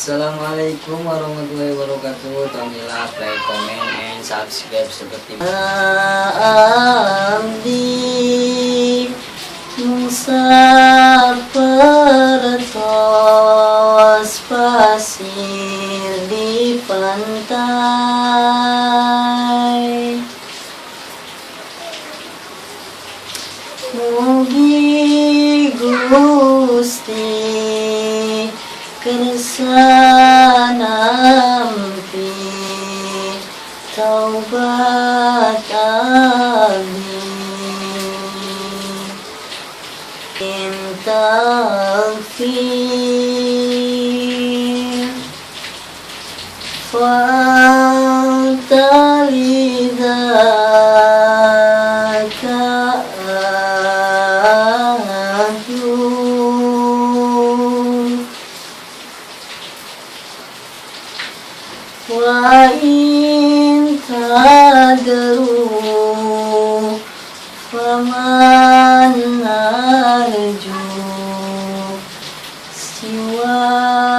Assalamualaikum warahmatullahi wabarakatuh. Tonila, play, comment, and subscribe seperti Abdi musafir tos pasir di pantai. Mugi Gusti kersa nampi taubat abdi, taghfir fa'talidaka wa in tadru faman narju siwaka